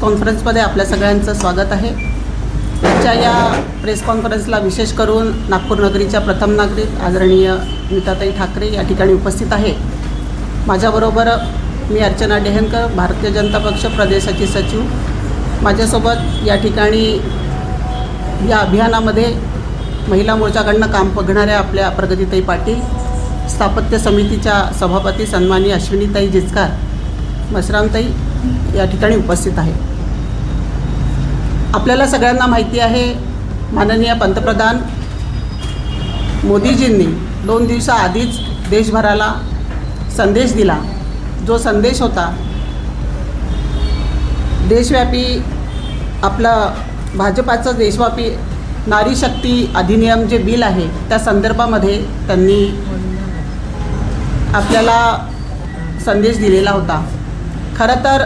कॉन्फरन्समध्ये आपल्या सगळ्यांचं स्वागत आहे। आजच्या या प्रेस कॉन्फरन्सला विशेष करून नागपूर नगरीच्या प्रथम नागरिक आदरणीय नीताताई ठाकरे या ठिकाणी उपस्थित आहे। माझ्याबरोबर मी अर्चना डेहनकर, भारतीय जनता पक्ष प्रदेशाची सचिव। माझ्यासोबत या ठिकाणी या अभियानामध्ये महिला मोर्चाकडनं काम बघणाऱ्या आपल्या प्रगतीताई पाटील, स्थापत्य समितीच्या सभापती सन्माननीय अश्विनीताई जिचकार, मसरामताई या ठिकाणी उपस्थित आहे। आपल्याला सगळ्यांना माहिती आहे, माननीय पंतप्रधान मोदीजींनी 2 दिवसाआधीच देशभराला संदेश दिला। जो संदेश होता देशव्यापी, आपलं भाजपाचं देशव्यापी नारी शक्ती अधिनियम जे बिल आहे त्या संदर्भामध्ये त्यांनी आपल्याला संदेश दिलेला होता। खरं तर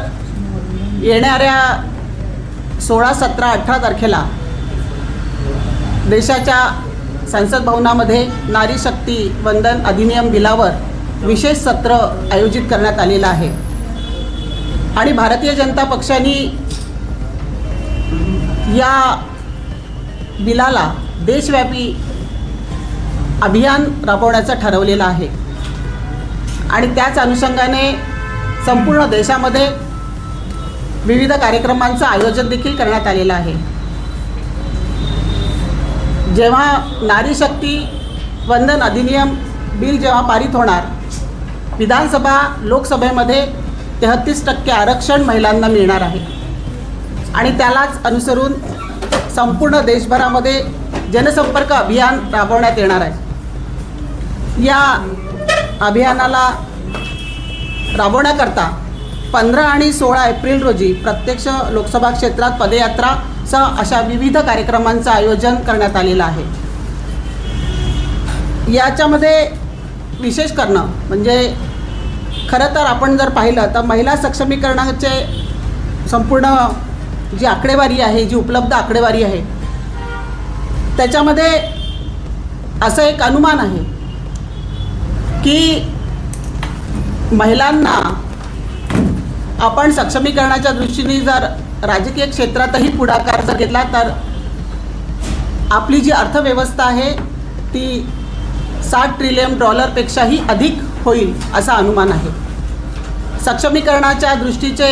येणाऱ्या 16, 17, 18 तारखेला देशाच्या संसद भवनामध्ये नारी शक्ती वंदन अधिनियम बिलावर विशेष सत्र आयोजित करण्यात आलेलं आहे आणि भारतीय जनता पक्षाने या बिलाला देशव्यापी अभियान राबवण्याचं ठरवलेलं आहे आणि त्याच अनुषंगाने संपूर्ण देशामध्ये विविध कार्यक्रमांचं आयोजन देखील करण्यात आलेलं आहे। जेव्हा नारी शक्ती वंदन अधिनियम बिल जेव्हा पारित होणार, विधानसभा लोकसभेमध्ये 33% आरक्षण महिलांना मिळणार आहे आणि त्यालाच अनुसरून संपूर्ण देशभरामध्ये जनसंपर्क अभियान राबवण्यात येणार आहे। या अभियानाला राबवण्याकरता 15 आणि 16 एप्रिल रोजी प्रत्यक्ष लोकसभा क्षेत्रात पदयात्रासह अशा विविध कार्यक्रमांचं आयोजन करण्यात आलेलं आहे। याच्यामध्ये विशेष करणं म्हणजे खरं तर आपण जर पाहिलं तर महिला सक्षमीकरणाचे संपूर्ण जी आकडेवारी आहे, जी उपलब्ध आकडेवारी आहे, त्याच्यामध्ये असं एक अनुमान आहे की महिलांना आपण सक्षमीकरणाच्या दृष्टीने जर राजकीय क्षेत्रातही पुढाकार जर घेतला तर आपली जी अर्थव्यवस्था आहे ती $60 ट्रिलियन पेक्षाही अधिक होईल असं अनुमान आहे। सक्षमीकरणाच्या दृष्टीचे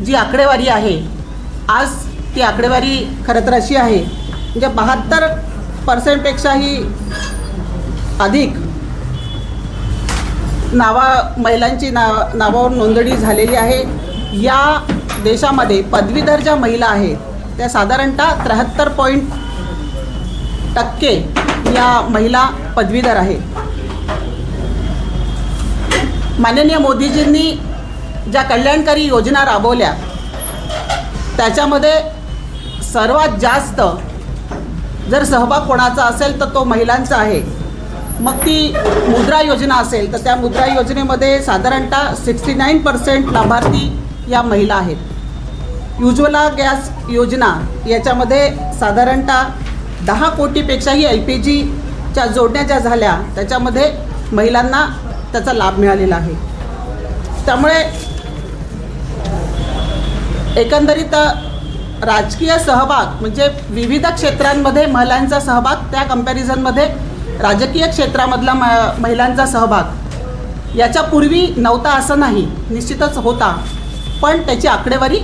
जी आकडेवारी आहे, आज ती आकडेवारी खरं तर अशी आहे म्हणजे 72% पेक्षाही अधिक महिलांची नावावर नोंदणी झालेली आहे। या देशामध्ये पदवीधर ज्या महिला आहेत त्या साधारणतः 73% या महिला पदवीधर आहेत। माननीय मोदीजींनी ज्या कल्याणकारी योजना राबवल्या त्याच्यामध्ये सर्वात जास्त जर सहभाग कोणाचा असेल तर तो महिलांचा आहे। मग ती मुद्रा योजना असेल तर त्या मुद्रा योजनेमध्ये साधारणतः 69% लाभार्थी या महिला आहेत। उज्ज्वला गॅस योजना याच्यामध्ये साधारणतः 10 कोटीपेक्षाही LPGच्या जोडण्या ज्या झाल्या त्याच्यामध्ये महिलांना त्याचा लाभ मिळालेला आहे। त्यामुळे एकंदरीत राजकीय सहभाग म्हणजे विविध क्षेत्रांमध्ये महिलांचा सहभाग, त्या कंपॅरिझनमध्ये राजकीय क्षेत्रामधला महिलांचा सहभाग याच्यापूर्वी नव्हता असं नाही, निश्चितच होता, पण त्याची आकडेवारी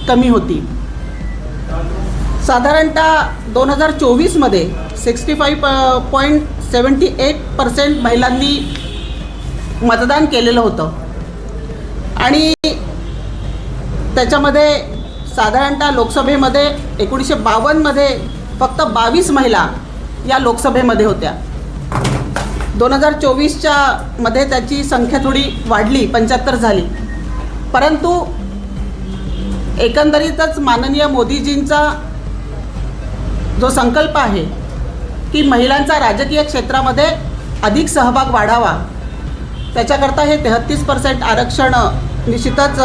कमी होती। साधारणतः 2024मध्ये 65.78% महिलांनी मतदान केलेलं होतं आणि त्याच्यामध्ये साधारणतः लोकसभेमध्ये 1952मध्ये फक्त 22 महिला या लोकसभेमध्ये होत्या। 2024च्या मध्ये त्याची संख्या थोडी वाढली, 75 झाली, परंतु एकंदरीतच माननीय मोदीजींचा जो संकल्प आहे की महिलांचा राजकीय क्षेत्रामध्ये अधिक सहभाग वाढावा, त्याच्याकरता हे 33% आरक्षण निश्चितच